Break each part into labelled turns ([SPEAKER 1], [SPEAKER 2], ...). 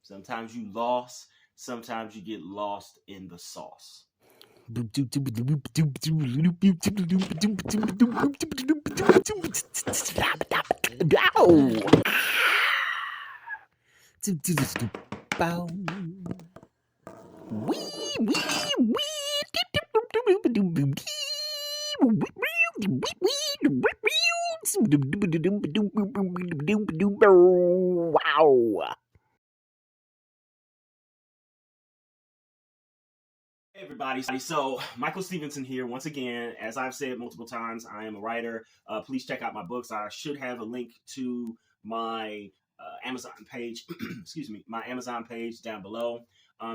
[SPEAKER 1] Sometimes you lost, sometimes you get lost in the sauce.
[SPEAKER 2] Wow.
[SPEAKER 1] Hey everybody, so Michael Stevenson here once again. As I've said multiple times, I am a writer. Please check out my books. I should have a link to my Amazon page, excuse me, my Amazon page down below.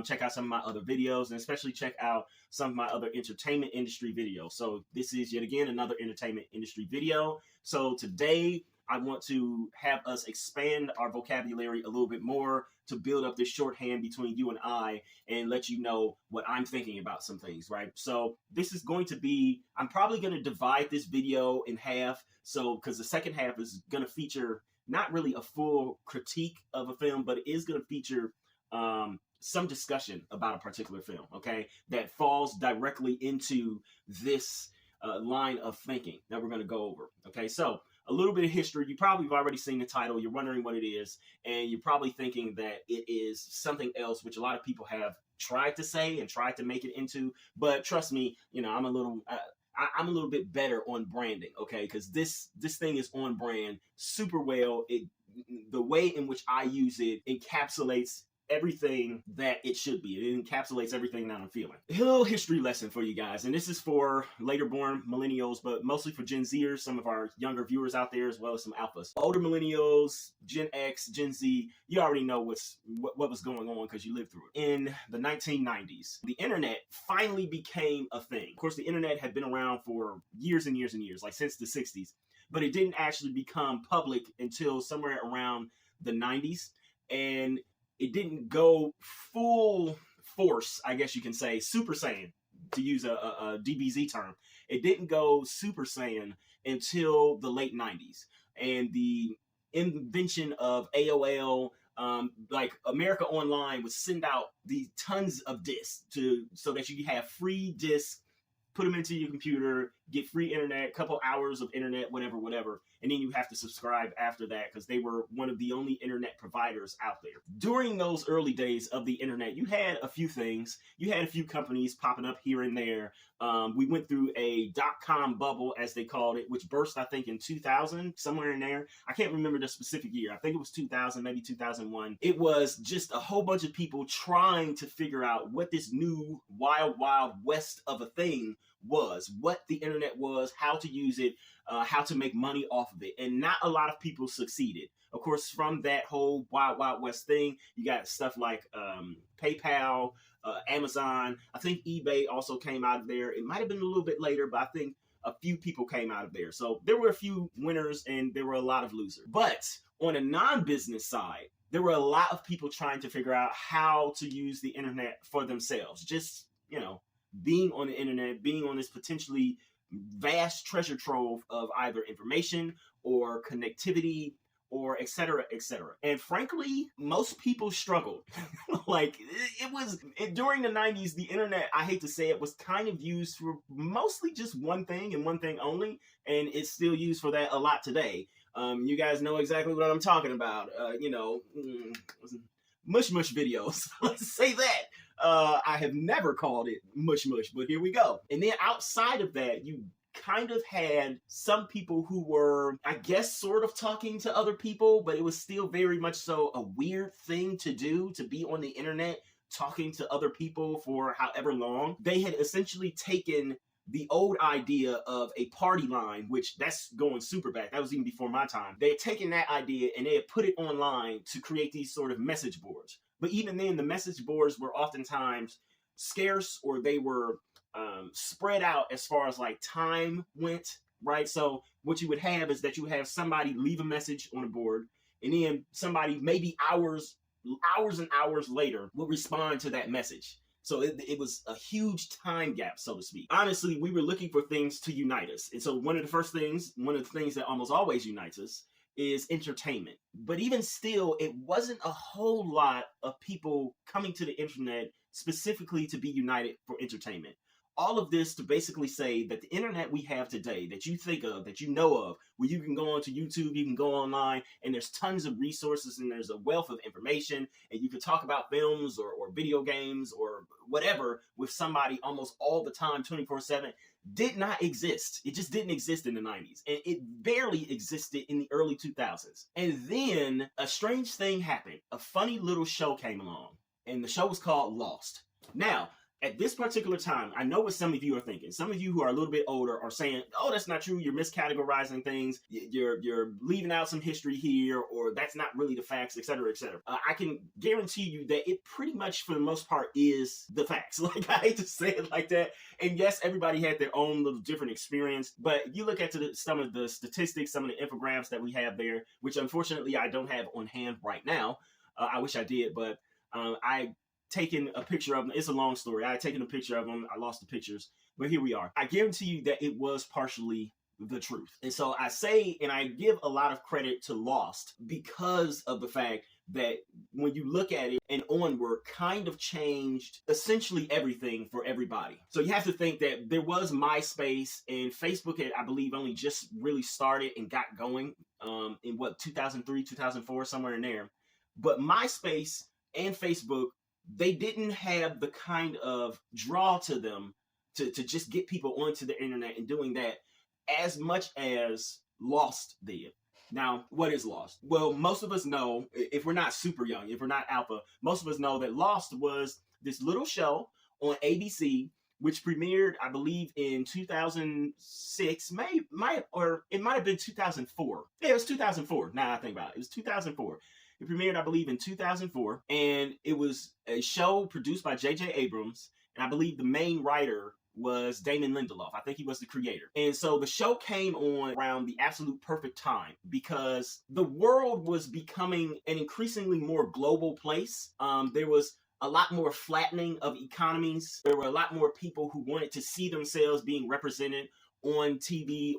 [SPEAKER 1] Check out some of my other videos, and especially check out some of my other entertainment industry videos. So this is yet again another entertainment industry video. So today I want to have us expand our vocabulary a little bit more to build up this shorthand between you and I and let you know what I'm thinking about some things, right? So this is going to be, I'm probably going to divide this video in half. So, because the second half is going to feature not really a full critique of a film, but it is going to feature some discussion about a particular film, okay, that falls directly into this line of thinking that we're going to go over, okay? So a little bit of history. You probably have already seen the title. You're wondering what it is, and you're probably thinking that it is something else, which a lot of people have tried to say and tried to make it into. But trust me, you know, I'm a little bit better on branding, okay? Because this thing is on brand super well. The way in which I use it encapsulates everything that it should be. It encapsulates everything that I'm feeling. A little history lesson for you guys, and this is for later born millennials, but mostly for Gen Zers, some of our younger viewers out there, as well as some alphas. Older millennials, Gen X, Gen Z, you already know what was going on because you lived through it. In the 1990s, the internet finally became a thing. Of course, the internet had been around for years and years and years, like since the 60s, but it didn't actually become public until somewhere around the 90s, and it didn't go full force, I guess you can say, Super Saiyan, to use a DBZ term. It didn't go Super Saiyan until the late 90s. And the invention of AOL, like America Online would send out these tons of discs so that you have free discs, put them into your computer, get free internet, couple hours of internet, whatever, and then you have to subscribe after that because they were one of the only internet providers out there. During those early days of the internet, you had a few things. You had a few companies popping up here and there. We went through a dot-com bubble, as they called it, which burst, I think, in 2000, somewhere in there. I can't remember the specific year. I think it was 2000, maybe 2001. It was just a whole bunch of people trying to figure out what this new wild, wild west of a thing was, what the internet was, how to use it, how to make money off of it. And not a lot of people succeeded. Of course, from that whole wild, wild west thing, you got stuff like PayPal, Amazon. I think eBay also came out of there. It might have been a little bit later, but I think a few people came out of there. So there were a few winners and there were a lot of losers. But on a non-business side, there were a lot of people trying to figure out how to use the internet for themselves. Just, you know, being on the internet, being on this potentially vast treasure trove of either information or connectivity or et cetera, et cetera. And frankly, most people struggled. Like, during the 90s, the internet, I hate to say it, was kind of used for mostly just one thing and one thing only, and it's still used for that a lot today. You guys know exactly what I'm talking about. Mush mush videos. Let's say that. I have never called it mush mush, but here we go. And then outside of that, you kind of had some people who were, I guess, sort of talking to other people, but it was still very much so a weird thing to do, to be on the internet talking to other people for however long. They had essentially taken the old idea of a party line, which that's going super back. That was even before my time. They had taken that idea and they had put it online to create these sort of message boards. But even then, the message boards were oftentimes scarce, or they were spread out as far as like time went, right? So what you would have is that you would have somebody leave a message on a board, and then somebody maybe hours and hours later would respond to that message. So it was a huge time gap, so to speak. Honestly, we were looking for things to unite us. And so one of the things that almost always unites us is entertainment. But even still, it wasn't a whole lot of people coming to the internet specifically to be united for entertainment. All of this to basically say that the internet we have today, that you think of, that you know of, where you can go onto YouTube, you can go online, and there's tons of resources, and there's a wealth of information, and you can talk about films or video games or whatever with somebody almost all the time, 24/7, did not exist. It just didn't exist in the 90s. And it barely existed in the early 2000s. And then a strange thing happened. A funny little show came along, and the show was called Lost. Now, at this particular time, I know what some of you are thinking. Some of you who are a little bit older are saying, oh, that's not true. You're miscategorizing things. You're leaving out some history here, or that's not really the facts, et cetera, et cetera. I can guarantee you that it pretty much, for the most part, is the facts. Like, I hate to say it like that. And yes, everybody had their own little different experience. But you look at some of the statistics, some of the infographics that we have there, which unfortunately I don't have on hand right now. I wish I did, but I taken a picture of them. It's a long story. I had taken a picture of them. I lost the pictures, but here we are. I guarantee you that it was partially the truth. And so I say, and I give a lot of credit to Lost because of the fact that when you look at it and onward, kind of changed essentially everything for everybody. So you have to think that there was MySpace, and Facebook had, I believe, only just really started and got going in 2003, 2004, somewhere in there. But MySpace and Facebook, they didn't have the kind of draw to them to just get people onto the internet and doing that as much as Lost did. Now, what is Lost? Well, most of us know, if we're not super young, if we're not alpha, most of us know that Lost was this little show on ABC, which premiered, I believe, in 2006, or it might have been 2004. Yeah, it was 2004. Now I think about it. It was 2004. It premiered, I believe, in 2004, and it was a show produced by J.J. Abrams, and I believe the main writer was Damon Lindelof. I think he was the creator. And so the show came on around the absolute perfect time because the world was becoming an increasingly more global place. There was a lot more flattening of economies. There were a lot more people who wanted to see themselves being represented on TV,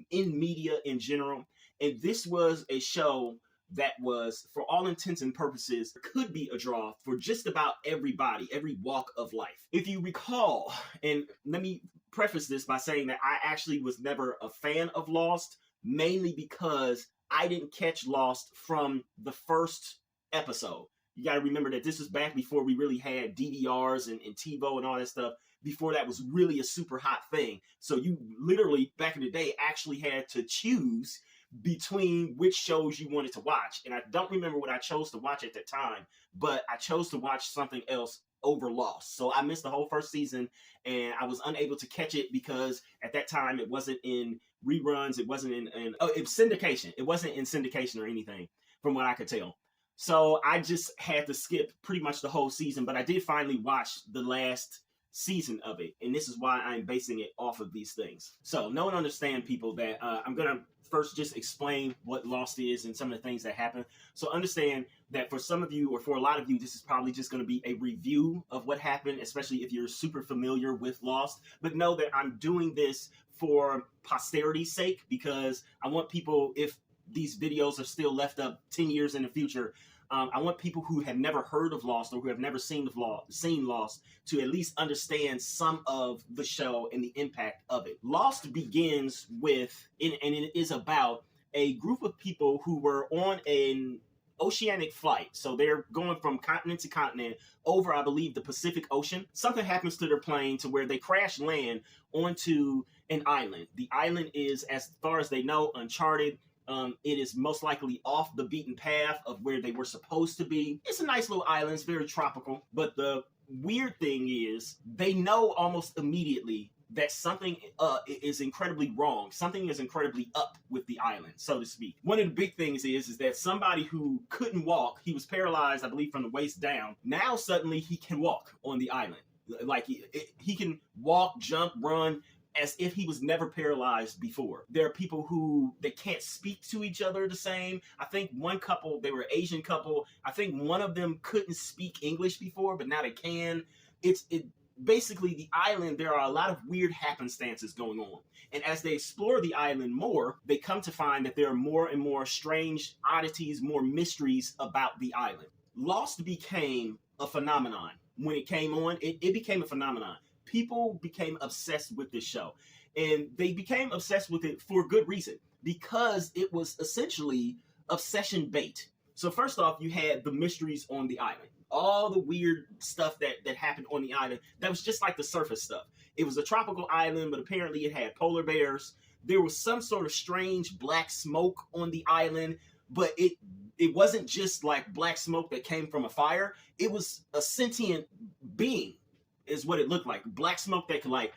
[SPEAKER 1] in media in general. And this was a show that was, for all intents and purposes, could be a draw for just about everybody, every walk of life. If you recall, and let me preface this by saying that I actually was never a fan of Lost, mainly because I didn't catch Lost from the first episode. You got to remember that this was back before we really had DVRs and TiVo and all that stuff, before that was really a super hot thing. So you literally, back in the day, actually had to choose between which shows you wanted to watch. And I don't remember what I chose to watch at that time, but I chose to watch something else over Lost. So I missed the whole first season, and I was unable to catch it because at that time it wasn't in reruns. It wasn't it was syndication. It wasn't in syndication or anything from what I could tell. So I just had to skip pretty much the whole season, but I did finally watch the last season of it, and this is why I'm basing it off of these things. So know and understand, people, that I'm going to first just explain what Lost is and some of the things that happen. So understand that for some of you, or for a lot of you, this is probably just going to be a review of what happened, especially if you're super familiar with Lost. But know that I'm doing this for posterity's sake, because I want people, if these videos are still left up 10 years in the future, I want people who have never heard of Lost or who have never seen Lost to at least understand some of the show and the impact of it. Lost begins with, and it is about a group of people who were on an oceanic flight. So they're going from continent to continent over, I believe, the Pacific Ocean. Something happens to their plane to where they crash land onto an island. The island is, as far as they know, uncharted. It is most likely off the beaten path of where they were supposed to be. It's a nice little island. It's very tropical. But the weird thing is they know almost immediately that something is incredibly wrong. Something is incredibly up with the island, so to speak. One of the big things is that somebody who couldn't walk, he was paralyzed, I believe, from the waist down. Now suddenly he can walk on the island. Like he can walk, jump, run, as if he was never paralyzed before. There are people who, they can't speak to each other the same. I think one couple, they were an Asian couple. I think one of them couldn't speak English before, but now they can. basically the island, there are a lot of weird happenstances going on. And as they explore the island more, they come to find that there are more and more strange oddities, more mysteries about the island. Lost became a phenomenon. When it came on, it became a phenomenon. People became obsessed with this show. And they became obsessed with it for good reason, because it was essentially obsession bait. So first off, you had the mysteries on the island. All the weird stuff that happened on the island, that was just like the surface stuff. It was a tropical island, but apparently it had polar bears. There was some sort of strange black smoke on the island, but it wasn't just like black smoke that came from a fire. It was a sentient being, is what it looked like. Black smoke that could like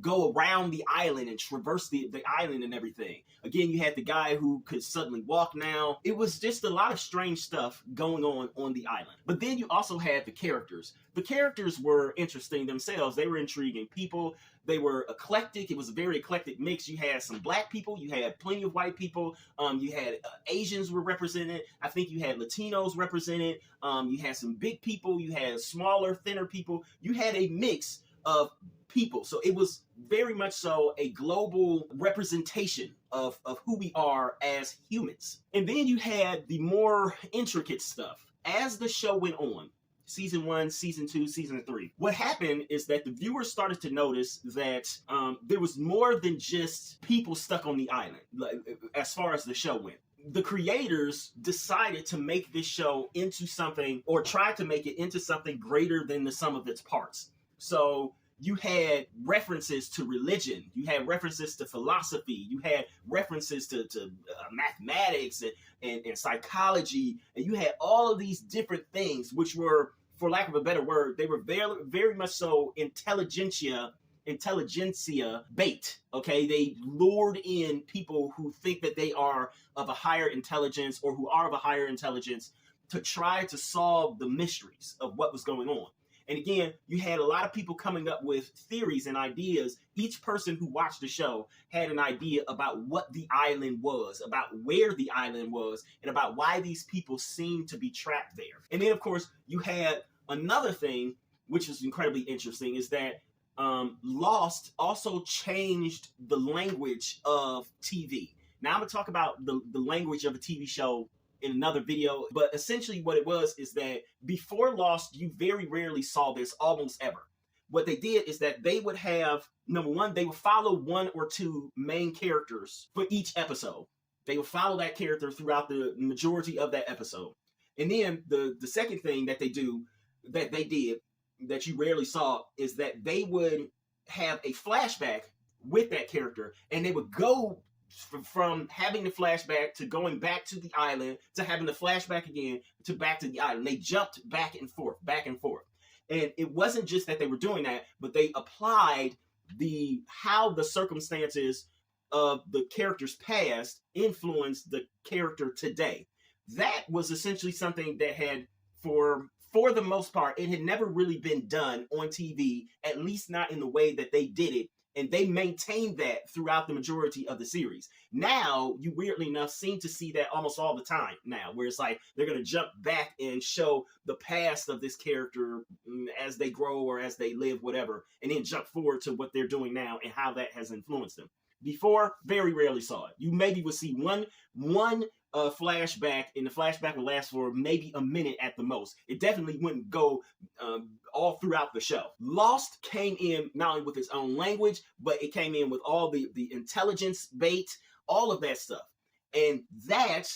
[SPEAKER 1] go around the island and traverse the island and everything. Again, you had the guy who could suddenly walk now. It was just a lot of strange stuff going on the island. But then you also had the characters. The characters were interesting themselves. They were intriguing people. They were eclectic. It was a very eclectic mix. You had some black people. You had plenty of white people. You had Asians were represented. I think you had Latinos represented. You had some big people. You had smaller, thinner people. You had a mix of people. So it was very much so a global representation of who we are as humans. And then you had the more intricate stuff. As the show went on, season 1, season 2, season 3, what happened is that the viewers started to notice that there was more than just people stuck on the island, like, as far as the show went. The creators decided to make this show into something, or tried to make it into something greater than the sum of its parts. So you had references to religion, you had references to philosophy, you had references to mathematics and psychology, and you had all of these different things, which were, for lack of a better word, they were very, very much so intelligentsia bait. Okay, they lured in people who think that they are of a higher intelligence, or who are of a higher intelligence, to try to solve the mysteries of what was going on. And again, you had a lot of people coming up with theories and ideas. Each person who watched the show had an idea about what the island was, about where the island was, and about why these people seemed to be trapped there. And then, of course, you had another thing, which is incredibly interesting, is that Lost also changed the language of TV. Now, I'm going to talk about the language of a TV show in another video, but essentially what it was is that before Lost, you very rarely saw this, almost ever. What they did is that they would have, number one, they would follow one or two main characters for each episode. They would follow that character throughout the majority of that episode. And then the second thing that they did that you rarely saw is that they would have a flashback with that character, and they would go from having the flashback to going back to the island to having the flashback again to back to the island. They jumped back and forth. And it wasn't just that they were doing that, but they applied how the circumstances of the character's past influenced the character today. That was essentially something that had, for the most part, it had never really been done on TV, at least not in the way that they did it. And they maintained that throughout the majority of the series. Now, you weirdly enough seem to see that almost all the time now, where it's like they're going to jump back and show the past of this character as they grow or as they live, whatever, and then jump forward to what they're doing now and how that has influenced them. Before, very rarely saw it. You maybe would see one flashback, and the flashback would last for maybe a minute at the most. It definitely wouldn't go all throughout the show. Lost came in not only with its own language, but it came in with all the intelligence bait, all of that stuff. And that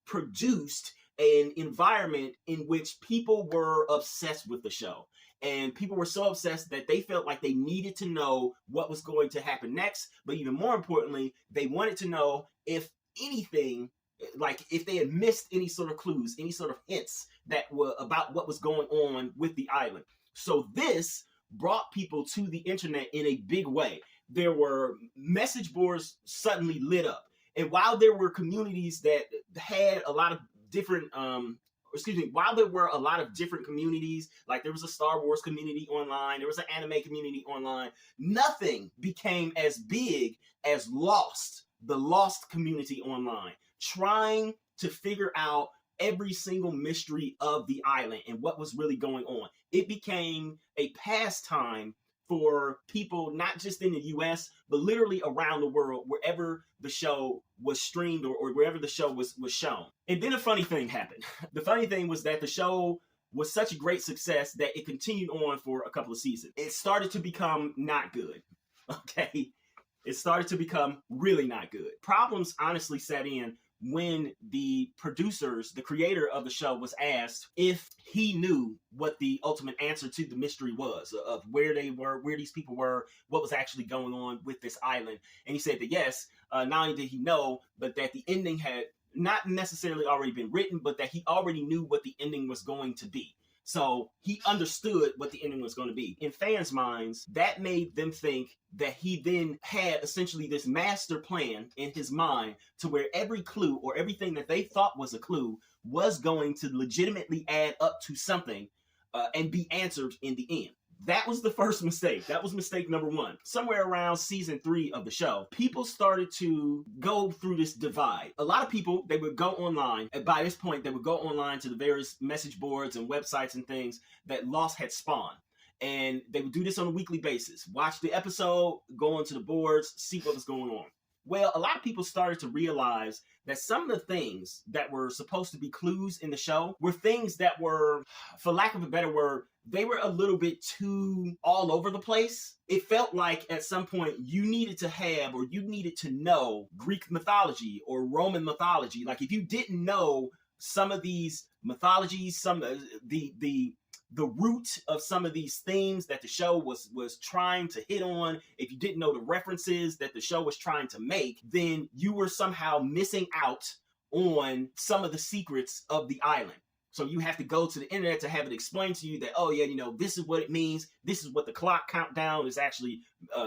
[SPEAKER 1] produced an environment in which people were obsessed with the show. And people were so obsessed that they felt like they needed to know what was going to happen next. But even more importantly, they wanted to know if anything, like if they had missed any sort of clues, any sort of hints that were about what was going on with the island. So this brought people to the internet in a big way. There were message boards suddenly lit up. And while there were communities that had a lot of different, while there were a lot of different communities, like there was a Star Wars community online, there was an anime community online, nothing became as big as the Lost community online, trying to figure out every single mystery of the island and what was really going on. It became a pastime for people, not just in the US, but literally around the world, wherever the show was streamed or wherever the show was shown. And then a funny thing happened. The funny thing was that the show was such a great success that it continued on for a couple of seasons. It started to become not good. Okay? It started to become really not good. Problems honestly set in when the producers, the creator of the show, was asked if he knew what the ultimate answer to the mystery was of where they were, where these people were, what was actually going on with this island. And he said that yes, not only did he know, but that the ending had not necessarily already been written, but that he already knew what the ending was going to be. So he understood what the ending was going to be. In fans' minds, that made them think that he then had essentially this master plan in his mind to where every clue or everything that they thought was a clue was going to legitimately add up to something and be answered in the end. That was the first mistake. That was mistake number one. Somewhere around season 3 of the show, people started to go through this divide. A lot of people, they would go online, and by this point, they would go online to the various message boards and websites and things that Lost had spawned. And they would do this on a weekly basis. Watch the episode, go onto the boards, see what was going on. Well, a lot of people started to realize that some of the things that were supposed to be clues in the show were things that were, for lack of a better word, they were a little bit too all over the place. It felt like at some point you needed to have or you needed to know Greek mythology or Roman mythology. Like if you didn't know some of these mythologies, some of the root of some of these themes that the show was trying to hit on, if you didn't know the references that the show was trying to make, then you were somehow missing out on some of the secrets of the island. So you have to go to the internet to have it explained to you that, oh yeah, this is what it means. This is what the clock countdown is actually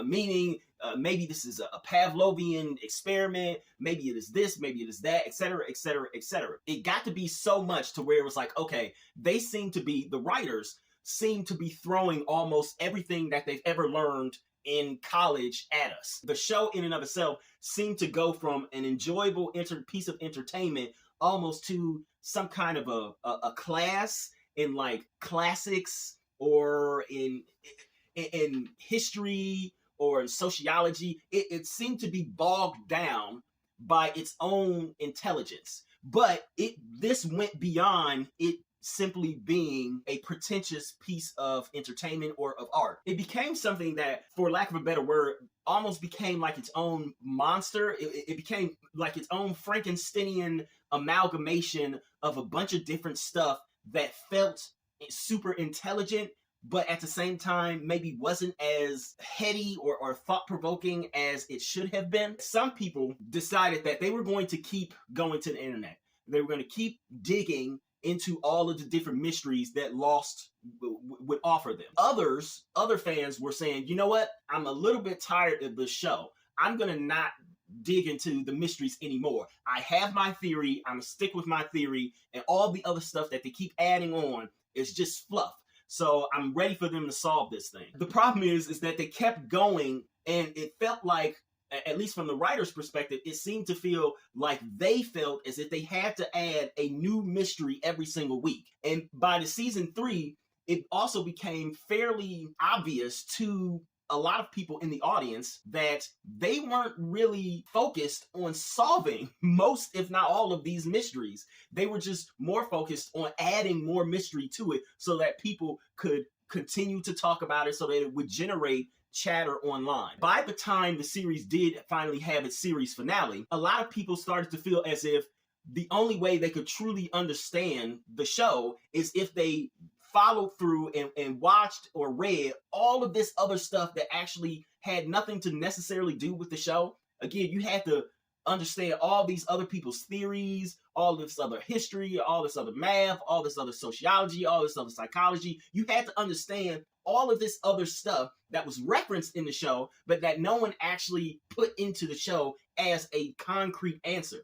[SPEAKER 1] meaning. Maybe this is a Pavlovian experiment. Maybe it is this, maybe it is that, etc., etc., etc. It got to be so much to where it was like, okay, the writers seem to be throwing almost everything that they've ever learned in college at us. The show in and of itself seemed to go from an enjoyable piece of entertainment almost to some kind of a class in like classics or in history or in sociology. It seemed to be bogged down by its own intelligence. But this went beyond it simply being a pretentious piece of entertainment or of art. It became something that, for lack of a better word, almost became like its own monster. It became like its own Frankensteinian amalgamation of a bunch of different stuff that felt super intelligent, but at the same time maybe wasn't as heady or thought-provoking as it should have been. Some people decided that they were going to keep going to the internet. They were going to keep digging into all of the different mysteries that Lost would offer them. Other fans were saying, you know what? I'm a little bit tired of this show. I'm going to not dig into the mysteries anymore. I have my theory. I'm going to stick with my theory, and all the other stuff that they keep adding on is just fluff. So I'm ready for them to solve this thing. The problem is that they kept going, and it felt like, at least from the writer's perspective, it seemed to feel like they felt as if they had to add a new mystery every single week. And by the season 3, it also became fairly obvious to a lot of people in the audience that they weren't really focused on solving most, if not all, of these mysteries. They were just more focused on adding more mystery to it so that people could continue to talk about it, so that it would generate chatter online. By the time the series did finally have its series finale, a lot of people started to feel as if the only way they could truly understand the show is if they followed through and watched or read all of this other stuff that actually had nothing to necessarily do with the show. Again, you had to understand all these other people's theories, all this other history, all this other math, all this other sociology, all this other psychology. You had to understand all of this other stuff that was referenced in the show, but that no one actually put into the show as a concrete answer.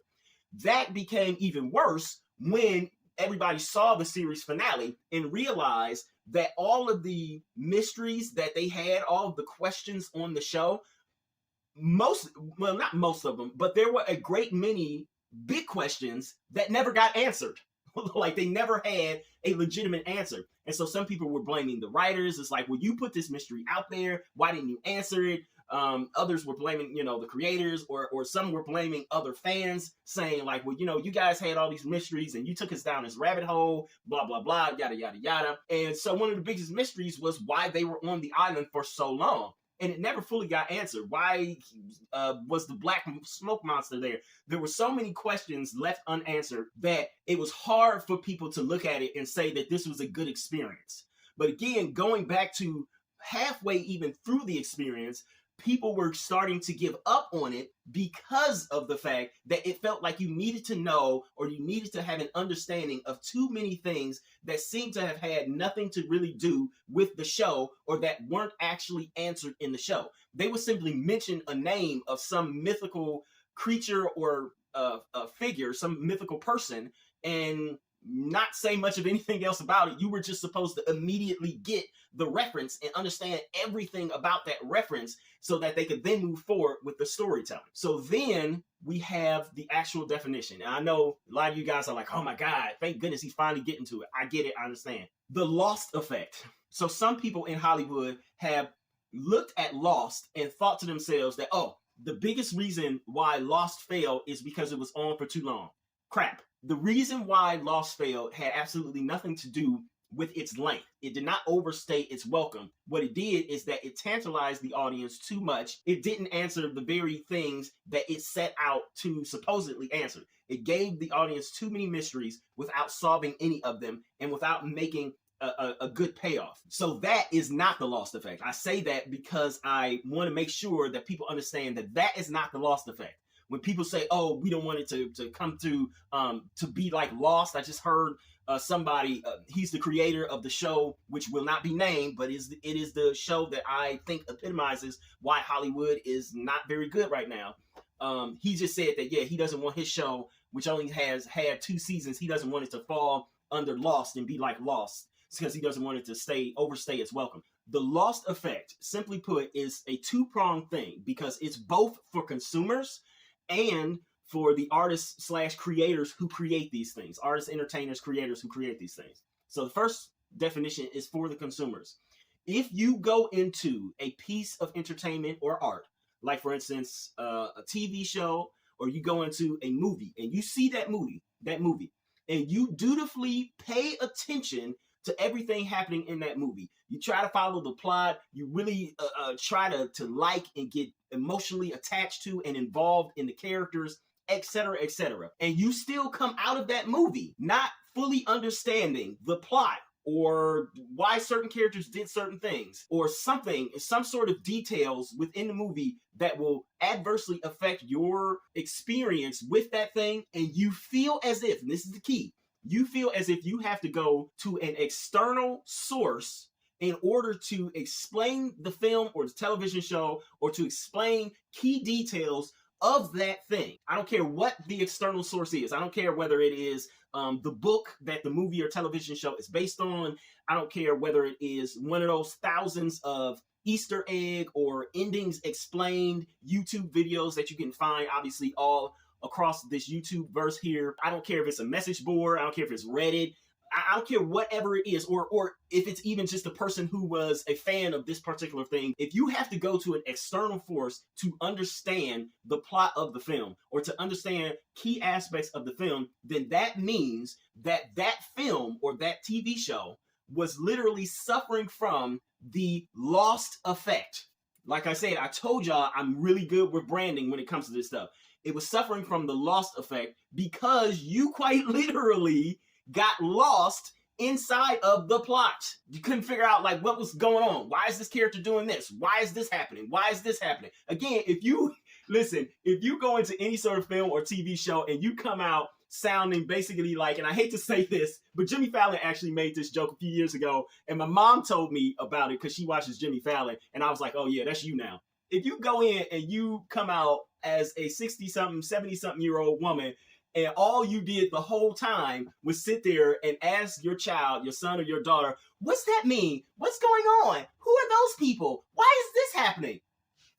[SPEAKER 1] That became even worse when everybody saw the series finale and realized that all of the mysteries that they had, all of the questions on the show, not most of them, but there were a great many big questions that never got answered. Like they never had a legitimate answer. And so some people were blaming the writers. It's like, well, you put this mystery out there. Why didn't you answer it? Others were blaming, the creators, or some were blaming other fans, saying like, well, you guys had all these mysteries and you took us down this rabbit hole, blah, blah, blah, yada, yada, yada. And so one of the biggest mysteries was why they were on the island for so long. And it never fully got answered. Why was the black smoke monster there? There were so many questions left unanswered that it was hard for people to look at it and say that this was a good experience. But again, going back to halfway even through the experience, people were starting to give up on it because of the fact that it felt like you needed to know, or you needed to have an understanding of too many things that seemed to have had nothing to really do with the show, or that weren't actually answered in the show. They would simply mention a name of some mythical creature or a figure, some mythical person, and not say much of anything else about it. You were just supposed to immediately get the reference and understand everything about that reference so that they could then move forward with the storytelling. So then we have the actual definition. And I know a lot of you guys are like, oh my God, thank goodness he's finally getting to it. I get it, I understand. The Lost effect. So some people in Hollywood have looked at Lost and thought to themselves that, oh, the biggest reason why Lost failed is because it was on for too long. Crap. The reason why Lost failed had absolutely nothing to do with its length. It did not overstay its welcome. What it did is that it tantalized the audience too much. It didn't answer the very things that it set out to supposedly answer. It gave the audience too many mysteries without solving any of them and without making a good payoff. So that is not the Lost effect. I say that because I want to make sure that people understand that that is not the Lost effect. When people say, oh, we don't want it to come to be like Lost, I just heard somebody, he's the creator of the show, which will not be named, but it is the show that I think epitomizes why Hollywood is not very good right now. He just said that, yeah, he doesn't want his show, which only has had 2 seasons, he doesn't want it to fall under Lost and be like Lost. It's because he doesn't want it to overstay its welcome. The Lost effect, simply put, is a 2-pronged thing because it's both for consumers and for the artists / creators who create these things. Artists, entertainers, creators who create these things. So the first definition is for the consumers. If you go into a piece of entertainment or art, like for instance, a TV show, or you go into a movie and you see that movie, and you dutifully pay attention to everything happening in that movie. You try to follow the plot. You really try to like and get emotionally attached to and involved in the characters, etc., etc. And you still come out of that movie not fully understanding the plot or why certain characters did certain things or some sort of details within the movie that will adversely affect your experience with that thing. And you feel as if, and this is the key, you feel as if you have to go to an external source in order to explain the film or the television show or to explain key details of that thing. I don't care what the external source is. I don't care whether it is the book that the movie or television show is based on. I don't care whether it is one of those thousands of Easter egg or endings explained YouTube videos that you can find, obviously, all across this YouTube verse here. I don't care if it's a message board. I don't care if it's Reddit. I don't care whatever it is, or if it's even just a person who was a fan of this particular thing. If you have to go to an external force to understand the plot of the film or to understand key aspects of the film, then that means that that film or that TV show was literally suffering from the Lost effect. Like I said, I told y'all I'm really good with branding when it comes to this stuff. It was suffering from the Lost effect because you quite literally got lost inside of the plot. You couldn't figure out like what was going on. Why is this character doing this? Why is this happening? Why is this happening? Again, if you go into any sort of film or TV show and you come out sounding basically like, and I hate to say this, but Jimmy Fallon actually made this joke a few years ago, and my mom told me about it because she watches Jimmy Fallon, and I was like, oh yeah, that's you now. If you go in and you come out as a 60-something, 70-something year old woman, and all you did the whole time was sit there and ask your child, your son or your daughter, what's that mean? What's going on? Who are those people? Why is this happening?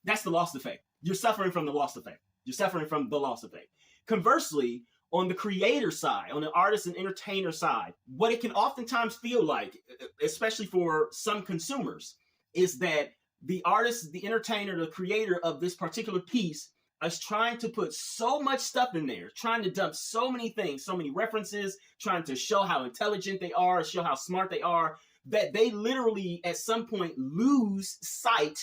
[SPEAKER 1] That's the Lost effect. You're suffering from the Lost effect. You're suffering from the Lost effect. Conversely, on the creator side, on the artist and entertainer side, what it can oftentimes feel like, especially for some consumers, is that the artist, the entertainer, the creator of this particular piece is trying to put so much stuff in there, trying to dump so many things, so many references, trying to show how intelligent they are, show how smart they are, that they literally at some point lose sight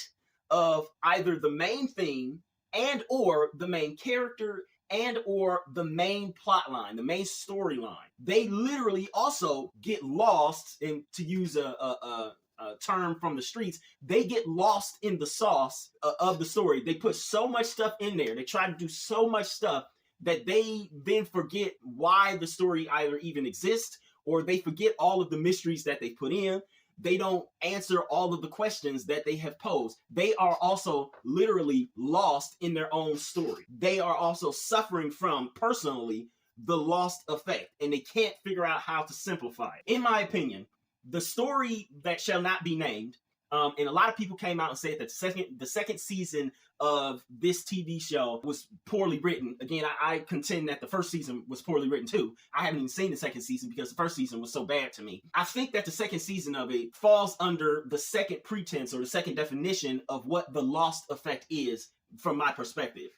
[SPEAKER 1] of either the main theme and or the main character and or the main plot line, the main storyline. They literally also get lost, and to use a term from the streets, they get lost in the sauce of the story. They put so much stuff in there. They try to do so much stuff that they then forget why the story either even exists, or they forget all of the mysteries that they put in. They don't answer all of the questions that they have posed. They are also literally lost in their own story. They are also suffering from, personally, the lost effect, and they can't figure out how to simplify it. In my opinion, the story that shall not be named, and a lot of people came out and said that the second season of this TV show was poorly written. Again, I contend that the first season was poorly written too. I haven't even seen the second season because the first season was so bad to me. I think that the second season of it falls under the second pretense or the second definition of what the lost effect is from my perspective.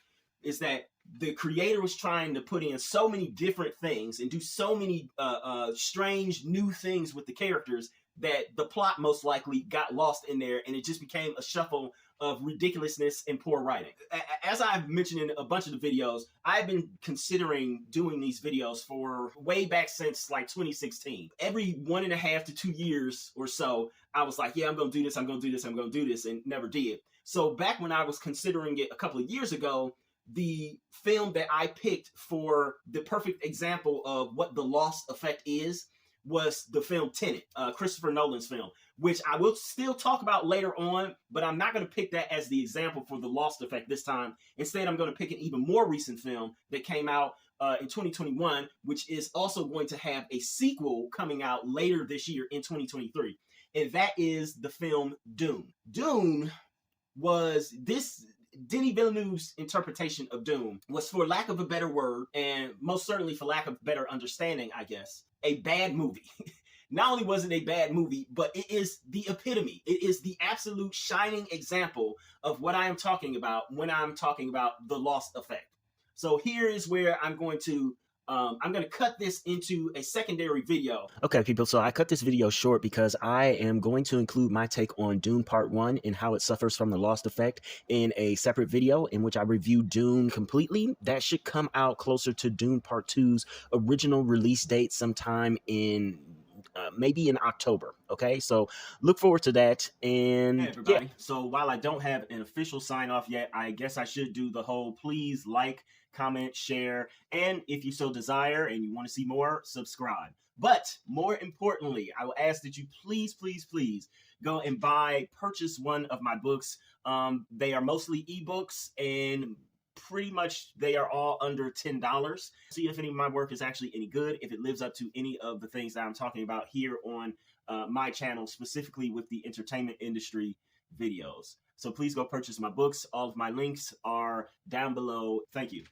[SPEAKER 1] Is that the creator was trying to put in so many different things and do so many strange new things with the characters that the plot most likely got lost in there, and it just became a shuffle of ridiculousness and poor writing. As I've mentioned in a bunch of the videos, I've been considering doing these videos for way back since like 2016. Every 1.5 to 2 years or so, I was like, yeah, I'm going to do this, I'm going to do this, I'm going to do this, and never did. So back when I was considering it a couple of years ago, the film that I picked for the perfect example of what the lost effect is was the film Tenet, Christopher Nolan's film, which I will still talk about later on, but I'm not going to pick that as the example for the lost effect this time. Instead, I'm going to pick an even more recent film that came out in 2021, which is also going to have a sequel coming out later this year in 2023. And that is the film Dune. Dune was this... Denis Villeneuve's interpretation of Dune was, for lack of a better word, and most certainly for lack of better understanding, I guess, a bad movie. Not only was it a bad movie, but it is the epitome. It is the absolute shining example of what I am talking about when I'm talking about the lost effect. So here is where I'm going to cut this into a secondary video. Okay, people, so I cut this video short because I am going to include my take on Dune Part 1 and how it suffers from the lost effect in a separate video in which I review Dune completely. That should come out closer to Dune Part 2's original release date sometime in maybe in October. Okay, so look forward to that. And hey, everybody. Yeah. So while I don't have an official sign off yet, I guess I should do the whole please like, comment, share, and if you so desire and you want to see more, subscribe. But more importantly, I will ask that you please go and purchase one of my books. They are mostly ebooks, and pretty much they are all under $10. See if any of my work is actually any good, if it lives up to any of the things that I'm talking about here on my channel, specifically with the entertainment industry videos. So please go purchase my books. All of my links are down below. Thank you.